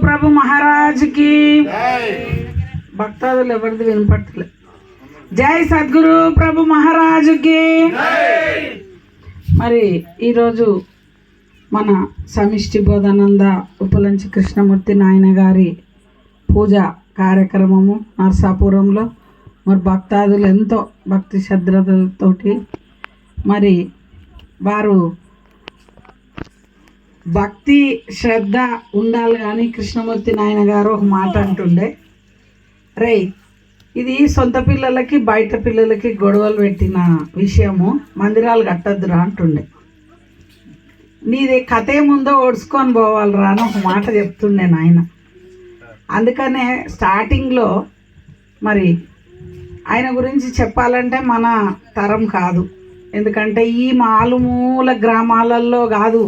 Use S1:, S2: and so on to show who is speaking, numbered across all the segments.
S1: ప్రభు మహారాజ్కి భక్తాదులు ఎవరిది వినపట్టలే. జై సద్గురు ప్రభు మహారాజుకి. మరి ఈరోజు మన సమిష్టి బోధానంద ఉపలంచి కృష్ణమూర్తి నాయన గారి పూజ కార్యక్రమము నరసాపురంలో మరి భక్తాదులు ఎంతో భక్తి శ్రద్ధలతోటి మరి వారు భక్తి శ్రద్ధ ఉండాలి. కానీ కృష్ణమూర్తి నాయన గారు ఒక మాట అంటుండే, రే ఇది సొంత పిల్లలకి బయట పిల్లలకి గొడవలు పెట్టిన విషయము, మందిరాలు కట్టద్దురా అంటుండే. నీది కథ ఏముందో ఓడ్చుకొని పోవాలిరా అని ఒక మాట చెప్తుండే నాయన. అందుకనే స్టార్టింగ్లో మరి ఆయన గురించి చెప్పాలంటే మన తరం కాదు. ఎందుకంటే ఈ మాలుమూల గ్రామాలలో కాదు,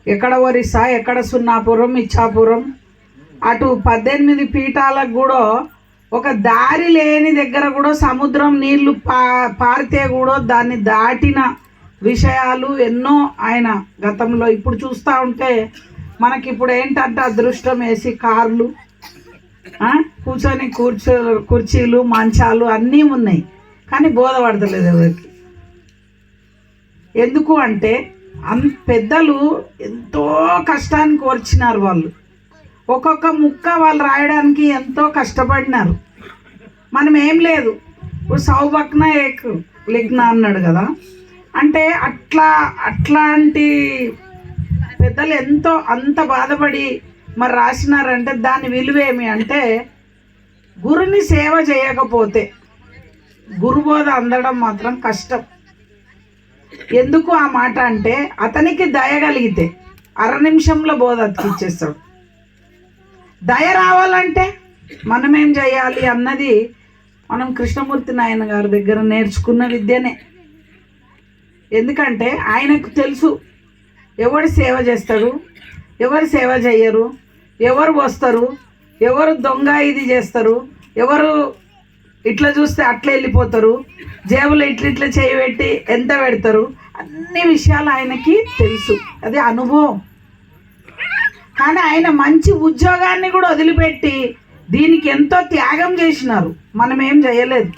S1: ఎక్కడ ఒరిస్సా, ఎక్కడ సున్నాపురం, ఇచ్చాపురం, అటు 18 పీఠాలకు కూడా ఒక దారి లేని దగ్గర కూడా సముద్రం నీళ్లు పారితే కూడా దాన్ని దాటిన విషయాలు ఎన్నో ఆయన గతంలో. ఇప్పుడు చూస్తూ ఉంటే మనకి ఇప్పుడు ఏంటంటే అదృష్టం వేసి కార్లు, కూర్చొని కుర్చీలు మంచాలు అన్నీ ఉన్నాయి, కానీ బోధపడతలేదు ఎవరికి. ఎందుకు అంటే పెద్దలు ఎంతో కష్టానికి కోర్చినారు. వాళ్ళు ఒక్కొక్క ముక్క వాళ్ళు రాయడానికి ఎంతో కష్టపడినారు. మనం ఏం లేదు, ఇప్పుడు సౌభక్న ఏక్ లిగ్న అన్నాడు కదా, అంటే అట్లాంటి పెద్దలు ఎంతో అంత బాధపడి మరి రాసినారంటే దాని విలువేమి అంటే, గురుని సేవ చేయకపోతే గురుబోధ అందడం మాత్రం కష్టం. ఎందుకు ఆ మాట అంటే, అతనికి దయ కలిగితే 1/2 నిమిషంలో బోధ అతికిచ్చేస్తాడు. దయ రావాలంటే మనం ఏం చేయాలి అన్నది మనం కృష్ణమూర్తి నాయన గారి దగ్గర నేర్చుకున్న విద్యనే. ఎందుకంటే ఆయనకు తెలుసు ఎవరు సేవ చేస్తాడు, ఎవరు సేవ చేయరు, ఎవరు వస్తారు, ఎవరు దొంగ ఇది చేస్తారు, ఎవరు ఇట్లా చూస్తే అట్లా వెళ్ళిపోతారు, జేబులో ఇట్లా చేయబెట్టి ఎంత పెడతారు, అన్ని విషయాలు ఆయనకి తెలుసు. అది అనుభవం. కానీ ఆయన మంచి ఉద్యోగాన్ని కూడా వదిలిపెట్టి దీనికి ఎంతో త్యాగం చేసినారు. మనం ఏం చేయలేదు.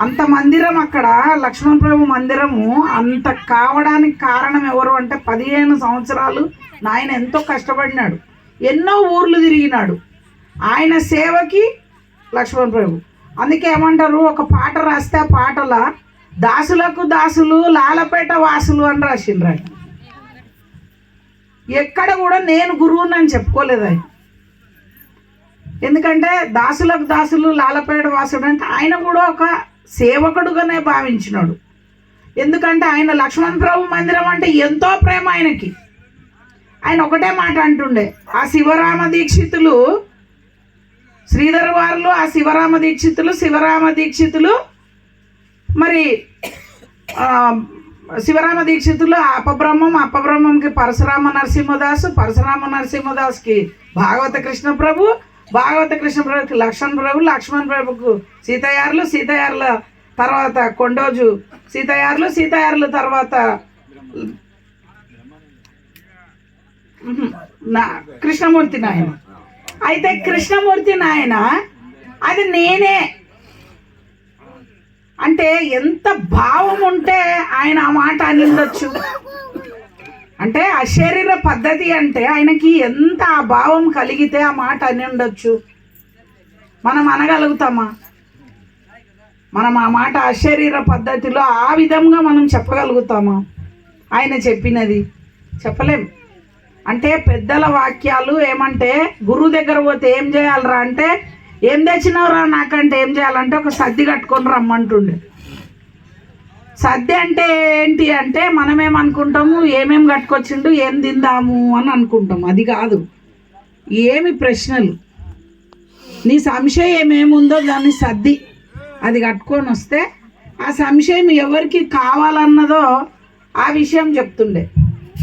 S1: అంత మందిరం అక్కడ లక్ష్మణ ప్రభు మందిరము అంత కావడానికి కారణం ఎవరు అంటే 15 సంవత్సరాలు నాయన ఎంతో కష్టపడినాడు, ఎన్నో ఊర్లు తిరిగినాడు ఆయన సేవకి లక్ష్మణ ప్రభు. అందుకే ఏమంటారు, ఒక పాట రాస్తే ఆ పాటల దాసులకు దాసులు లాలపేట వాసులు అని రాసిండ్రు ఆయన. ఎక్కడ కూడా నేను గురువునని చెప్పుకోలేదు ఆయన. ఎందుకంటే దాసులకు దాసులు లాలపేట వాసుడు అంటే ఆయన కూడా ఒక సేవకుడుగానే భావించినాడు. ఎందుకంటే ఆయన లక్ష్మణ ప్రభు మందిరం అంటే ఎంతో ప్రేమ ఆయనకి. ఆయన ఒకటే మాట అంటుండే, ఆ శివరామ దీక్షితులు శ్రీధర్ వారులు, ఆ శివరామ దీక్షితులు మరి శివరామ దీక్షితులు అపబ్రహ్మంకి పరశురామ నరసింహదాస్కి భాగవత కృష్ణ ప్రభుకి లక్ష్మణ ప్రభుకు సీతయార్ల తర్వాత కొండోజు సీతయార్లు తర్వాత కృష్ణమూర్తి నాయన. అయితే కృష్ణమూర్తి నాయన అది నేనే అంటే ఎంత భావం ఉంటే ఆయన ఆ మాట అని ఉండొచ్చు. అంటే అశరీర పద్ధతి అంటే ఆయనకి ఎంత ఆ భావం కలిగితే ఆ మాట అని ఉండొచ్చు. మనం అనగలుగుతామా? మనం ఆ మాట అశరీర పద్ధతిలో ఆ విధంగా మనం చెప్పగలుగుతామా? ఆయన చెప్పినది చెప్పలేం. అంటే పెద్దల వాక్యాలు ఏమంటే, గురువు దగ్గర పోతే ఏం చేయాలరా అంటే, ఏం తెచ్చినవరా నాకంటే ఏం చేయాలంటే ఒక సద్ది కట్టుకొని రమ్మంటుండే. సద్ది అంటే ఏంటి అంటే, మనమేమనుకుంటాము, ఏమేమి కట్టుకొచ్చిండు ఏం తిందాము అని అనుకుంటాం. అది కాదు. ఏమి ప్రశ్నలు, నీ సంశయం ఏమేముందో దాన్ని సర్ది అది కట్టుకొని వస్తే ఆ సంశయం ఎవరికి కావాలన్నదో ఆ విషయం చెప్తుండే.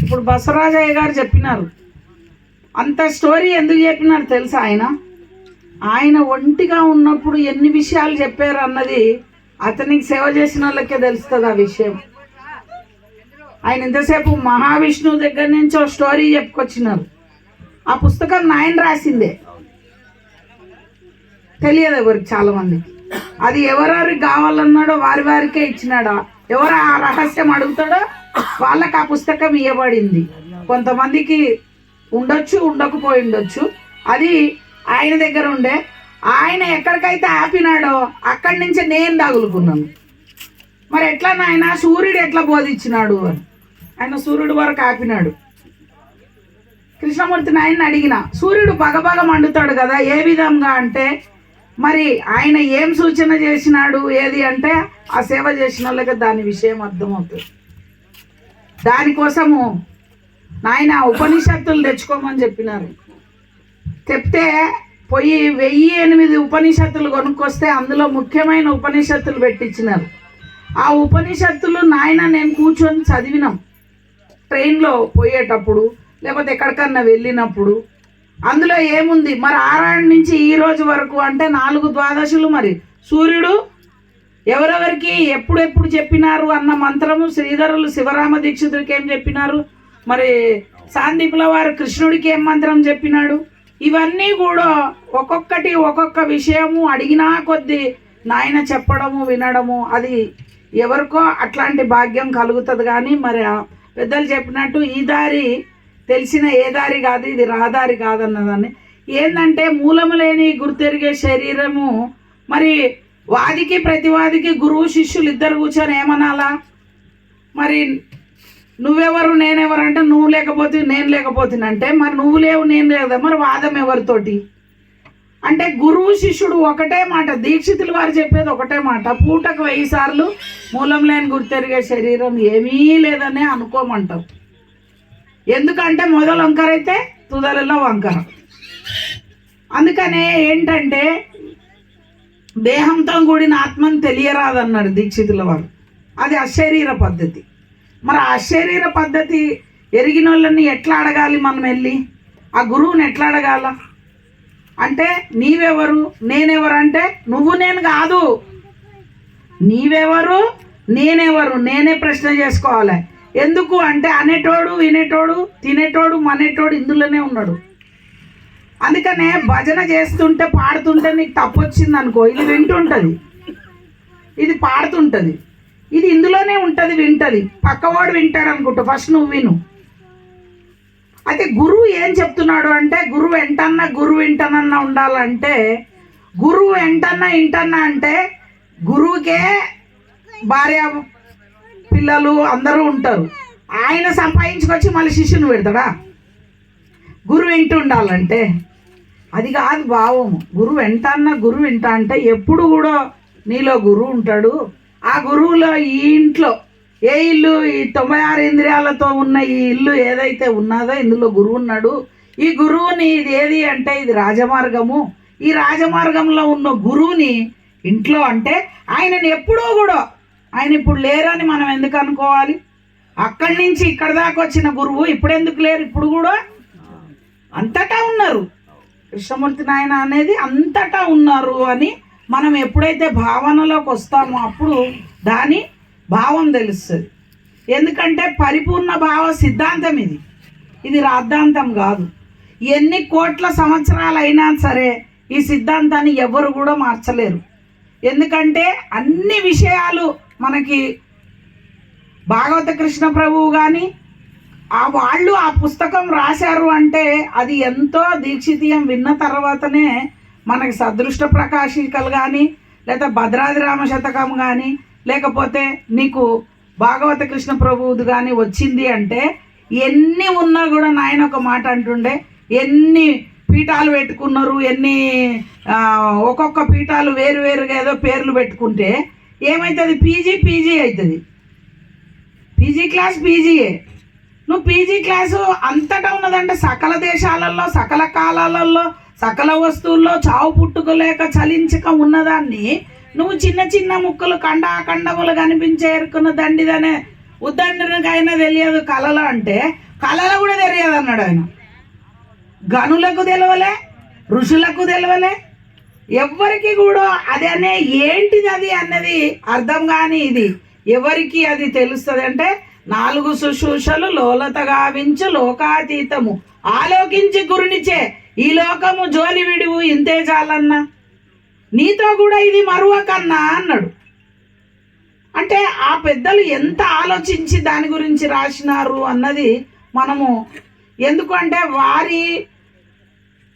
S1: ఇప్పుడు బసవరాజయ్య గారు చెప్పినారు. అంత స్టోరీ ఎందుకు చెప్పినారు తెలుసా? ఆయన ఒంటిగా ఉన్నప్పుడు ఎన్ని విషయాలు చెప్పారు అన్నది అతనికి సేవ చేసిన వాళ్ళకే తెలుస్తుంది ఆ విషయం. ఆయన ఇంతసేపు మహావిష్ణువు దగ్గర నుంచి ఒక స్టోరీ చెప్పుకొచ్చినారు. ఆ పుస్తకం నాయన రాసిందే, తెలియదు ఎవరికి, చాలా మందికి. అది ఎవరెవరికి కావాలన్నాడో వారికే ఇచ్చినాడా, ఎవరు ఆ రహస్యం అడుగుతాడో వాళ్ళకి ఆ పుస్తకం ఇవ్వబడింది. కొంతమందికి ఉండొచ్చు, ఉండకపోయి ఉండొచ్చు. అది ఆయన దగ్గర ఉండే. ఆయన ఎక్కడికైతే ఆపినాడో అక్కడి నుంచి నేను తగులుకున్నాను. మరి ఎట్లా నాయన సూర్యుడు ఎట్లా బోధించినాడు అని. ఆయన సూర్యుడు వరకు ఆపినాడు. కృష్ణమూర్తి నాయన్ని అడిగిన, సూర్యుడు బగబగ మండుతాడు కదా, ఏ విధంగా అంటే మరి ఆయన ఏం సూచన చేసినాడు ఏది అంటే ఆ సేవ చేసిన వాళ్ళకి దాని విషయం అర్థమవుతుంది. దానికోసము నాయన ఉపనిషత్తులు తెచ్చుకోమని చెప్పినారు. చెప్తే పోయి 1008 ఉపనిషత్తులు కొనుక్కొస్తే అందులో ముఖ్యమైన ఉపనిషత్తులు పెట్టించినారు. ఆ ఉపనిషత్తులు నాయన నేను కూర్చొని చదివినాం ట్రైన్లో పోయేటప్పుడు, లేకపోతే ఎక్కడికన్నా వెళ్ళినప్పుడు. అందులో ఏముంది మరి ఆరాయణ నుంచి ఈ రోజు వరకు అంటే 4 ద్వాదశులు. మరి సూర్యుడు ఎవరెవరికి ఎప్పుడెప్పుడు చెప్పినారు అన్న మంత్రము శ్రీధరులు శివరామ దీక్షితుడికి ఏం చెప్పినారు, మరి సాందీపుల వారు కృష్ణుడికి ఏం మంత్రం చెప్పినాడు, ఇవన్నీ కూడా ఒక్కొక్కటి ఒక్కొక్క విషయము అడిగినా కొద్దీ నాయన చెప్పడము వినడము, అది ఎవరికో అట్లాంటి భాగ్యం కలుగుతుంది. కానీ మరి పెద్దలు చెప్పినట్టు ఈ దారి తెలిసిన ఏ దారి కాదు, ఇది రహదారి కాదన్నదాన్ని. ఏంటంటే మూలము లేని గుర్తెరిగే శరీరము. మరి వాదికి ప్రతివాదికి గురువు శిష్యులు ఇద్దరు కూర్చొని ఏమనాలా, మరి నువ్వెవరు నేనెవరు అంటే నువ్వు లేకపోతే నేను లేకపోతున్నంటే మరి నువ్వు లేవు నేను లేదా, మరి వాదం ఎవరితోటి అంటే గురువు శిష్యుడు ఒకటే మాట, దీక్షితులు వారు చెప్పేది ఒకటే మాట, పూటకు 1000 సార్లు మూలం లేని గుర్తెరిగే శరీరం ఏమీ లేదనే అనుకోమంటారు. ఎందుకంటే మొదలు వంకర అయితే తుదలలో వంకర. అందుకనే ఏంటంటే దేహంతో కూడిన ఆత్మను తెలియరాదన్నారు దీక్షితుల వారు. అది అశరీర పద్ధతి. మరి ఆ అశరీర పద్ధతి ఎరిగిన వాళ్ళని ఎట్లా అడగాలి మనం వెళ్ళి, ఆ గురువుని ఎట్లా అడగాల అంటే నీవెవరు నేనెవరు అంటే నువ్వు నేను కాదు, నీవెవరు నేనెవరు నేనే ప్రశ్న చేసుకోవాలి. ఎందుకు అంటే అనేటోడు వినేటోడు తినేటోడు మనేటోడు ఇందులోనే ఉన్నాడు. అందుకనే భజన చేస్తుంటే పాడుతుంటే నీకు తప్పు వచ్చింది అనుకో, ఇది వింటుంటుంది, ఇది పాడుతుంటుంది, ఇది ఇందులోనే ఉంటుంది వింటుంది. పక్కవాడు వింటాడు అనుకుంటా, ఫస్ట్ నువ్వు విను. అయితే గురువు ఏం చెప్తున్నాడు అంటే గురువు ఎంటన్నా గురువు ఇంటనన్నా ఉండాలంటే, గురువు ఎంటన్నా ఇంటన్నా అంటే గురువుకే భార్య పిల్లలు అందరూ ఉంటారు. ఆయన సంపాదించుకొచ్చి మళ్ళీ శిష్యుని పెడతాడా? గురువు ఇంటి ఉండాలంటే అది కాదు భావము. గురువు ఎంటన్నా గురువు ఇంట అంటే ఎప్పుడు కూడా నీలో గురువు ఉంటాడు. ఆ గురువులో ఈ ఇంట్లో ఏ ఇల్లు, ఈ 96 ఇంద్రియాలతో ఉన్న ఈ ఇల్లు ఏదైతే ఉన్నదో ఇందులో గురువు ఉన్నాడు. ఈ గురువుని ఇది ఏది అంటే ఇది రాజమార్గము. ఈ రాజమార్గంలో ఉన్న గురువుని ఇంట్లో అంటే ఆయనని ఎప్పుడూ కూడా, ఆయన ఇప్పుడు లేరని మనం ఎందుకు అనుకోవాలి? అక్కడి నుంచి ఇక్కడ దాకా వచ్చిన గురువు ఇప్పుడు ఎందుకు లేరు? ఇప్పుడు కూడా అంతటా ఉన్నారు. కృష్ణమూర్తి నాయన అనేది అంతటా ఉన్నారు అని మనం ఎప్పుడైతే భావనలోకి వస్తామో అప్పుడు దాని భావం తెలుస్తుంది. ఎందుకంటే పరిపూర్ణ భావ సిద్ధాంతం ఇది, ఇది రాద్ధాంతం కాదు. ఎన్ని కోట్ల సంవత్సరాలు అయినా సరే ఈ సిద్ధాంతాన్ని ఎవరు కూడా మార్చలేరు. ఎందుకంటే అన్ని విషయాలు మనకి భాగవత కృష్ణ ప్రభువు కానీ వాళ్ళు ఆ పుస్తకం రాశారు అంటే అది ఎంతో దీక్షితీయం విన్న తర్వాతనే మనకి సదృష్ట ప్రకాశికలు కానీ లేదా భద్రాద్రి రామ శతకం కానీ లేకపోతే నీకు భాగవత కృష్ణ ప్రభువుది కానీ వచ్చింది. అంటే ఎన్ని ఉన్నా కూడా నాయన ఒక మాట అంటుండే, ఎన్ని పీఠాలు పెట్టుకున్నారు, ఎన్ని ఒక్కొక్క పీఠాలు వేరు వేరుగా ఏదో పేర్లు పెట్టుకుంటే ఏమవుతుంది? పీజీ అవుతుంది. పీజీ క్లాస్ పీజీయే. నువ్వు పీజీ క్లాసు అంతటా ఉన్నదంటే సకల దేశాలలో సకల కాలాలలో సకల వస్తువుల్లో చావు పుట్టుకోలేక చలించక ఉన్నదాన్ని నువ్వు చిన్న చిన్న ముక్కలు ఖండములు కనిపించే ఎరుకున్న దండిదనే ఉద్దండనికైనా తెలియదు కళలు అంటే కళలు కూడా తెలియదు అన్నాడు ఆయన. గనులకు తెలవలే, ఋషులకు తెలవలే, ఎవరికి కూడా అది అనే ఏంటిది అది అన్నది అర్థం కాని ఇది ఎవరికి అది తెలుస్తుంది అంటే 4 శుశ్రూషలు లోలత గావించు లోకాతీతము ఆలోకించి గురునిచే ఈ లోకము జోలి విడువు ఇంతే చాలన్నా, నీతో కూడా ఇది మరువకన్నా అన్నాడు. అంటే ఆ పెద్దలు ఎంత ఆలోచించి దాని గురించి రాసినారు అన్నది మనము, ఎందుకంటే వారి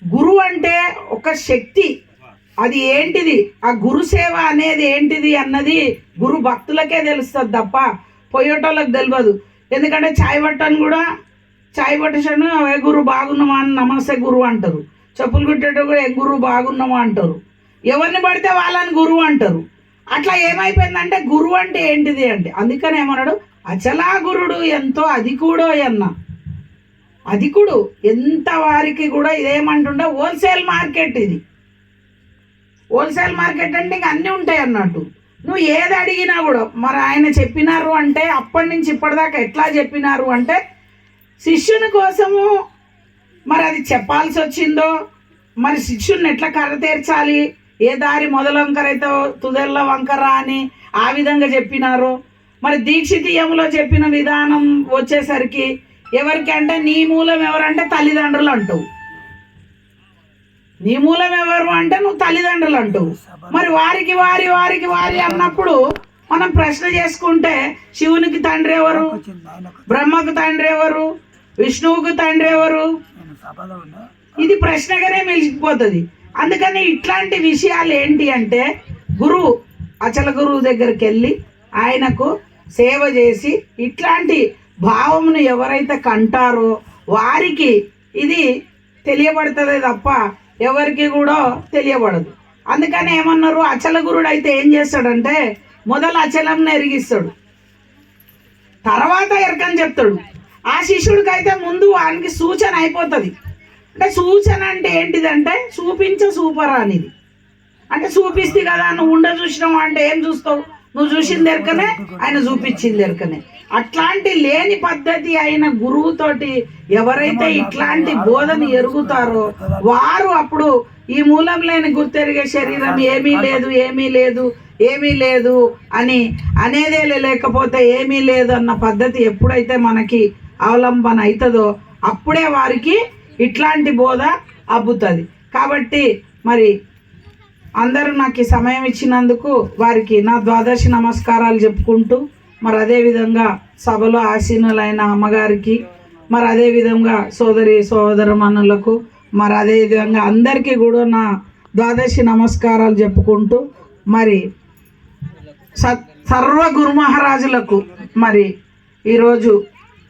S1: గురువు అంటే ఒక శక్తి, అది ఏంటిది, ఆ గురు సేవ అనేది ఏంటిది అన్నది గురు భక్తులకే తెలుస్తుంది తప్ప పోయేటోళ్ళకి తెలియదు. ఎందుకంటే చాయ్ పట్టను కూడా చాయ్ పట్టేసాను ఏ గురు బాగున్నామా అని నమస్తే గురువు అంటారు, చెప్పులు కుట్టేటో కూడా ఏ గురువు బాగున్నామా అంటారు, ఎవరిని పడితే వాళ్ళని గురువు అంటారు. అట్లా ఏమైపోయిందంటే గురువు అంటే ఏంటిది అంటే, అందుకని ఏమన్నాడు, అచలా గురుడు ఎంతో అధికుడో అన్న. అధికుడు ఎంత వారికి కూడా ఇదేమంటుండే హోల్సేల్ మార్కెట్, ఇది హోల్సేల్ మార్కెట్ అంటే ఇంక అన్నీ ఉంటాయి అన్నట్టు. నువ్వు ఏది అడిగినా కూడా మరి ఆయన చెప్పినారు అంటే అప్పటి నుంచి ఇప్పటిదాకా ఎట్లా చెప్పినారు అంటే శిష్యుని కోసము మరి అది చెప్పాల్సి వచ్చిందో, మరి శిష్యుని ఎట్లా కర్రతీర్చాలి, ఏ దారి మొదల వంకర అయితే తుదెల్ల వంకర అని ఆ విధంగా చెప్పినారు. మరి దీక్షితీయంలో చెప్పిన విధానం వచ్చేసరికి ఎవరికి అంటే నీ మూలం ఎవరంటే తల్లిదండ్రులు అంటావు, నీ మూలం ఎవరు అంటే నువ్వు తల్లిదండ్రులు అంటావు. మరి వారికి వారి వారికి వారి అన్నప్పుడు మనం ప్రశ్న చేసుకుంటే శివునికి తండ్రి ఎవరు, బ్రహ్మకు తండ్రి ఎవరు, విష్ణువుకు తండ్రి ఎవరు, ఇది ప్రశ్నగానే మిలిచిపోతుంది. అందుకని ఇట్లాంటి విషయాలు ఏంటి అంటే గురువు అచల గురువు దగ్గరికి వెళ్ళి ఆయనకు సేవ చేసి ఇట్లాంటి భావమును ఎవరైతే కంటారో వారికి ఇది తెలియబడుతుంది తప్ప ఎవరికి కూడా తెలియబడదు. అందుకని ఏమన్నారు, అచల గురుడు అయితే ఏం చేస్తాడంటే మొదలు అచలంని ఎరిగిస్తాడు, తర్వాత ఎరకని చెప్తాడు. ఆ శిష్యుడికి అయితే ముందు వానికి సూచన అయిపోతుంది. అంటే సూచన అంటే ఏంటిదంటే చూపరా అనేది, అంటే చూపిస్తే కదా నువ్వు ఉండ చూసినావు అంటే ఏం చూస్తావు, నువ్వు చూసింది ఎరకనే ఆయన చూపించింది ఎరకనే. అట్లాంటి లేని పద్ధతి అయిన గురువుతోటి ఎవరైతే ఇట్లాంటి బోధన ఎరుగుతారో వారు అప్పుడు ఈ మూలం లేని గుర్తెరిగే శరీరం ఏమీ లేదు ఏమీ లేదు ఏమీ లేదు అని అనేదే లేకపోతే ఏమీ లేదు అన్న పద్ధతి ఎప్పుడైతే మనకి అవలంబన అవుతుందో అప్పుడే వారికి ఇట్లాంటి బోధ అబ్బుతుంది. కాబట్టి మరి అందరూ నాకు ఈ సమయం ఇచ్చినందుకు వారికి నా ద్వాదశి నమస్కారాలు చెప్పుకుంటూ, మరి అదేవిధంగా సభలో ఆసీనులైన అమ్మగారికి, మరి అదేవిధంగా సోదరమణులకు, మరి అదేవిధంగా అందరికీ కూడా నా ద్వాదశి నమస్కారాలు చెప్పుకుంటూ, మరి సర్వ గురు మహారాజులకు మరి ఈరోజు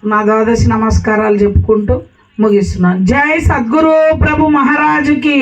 S1: నా ద్వాదశి నమస్కారాలు చెప్పుకుంటూ ముగిస్తున్నాను. జై సద్గురు ప్రభు మహారాజుకి.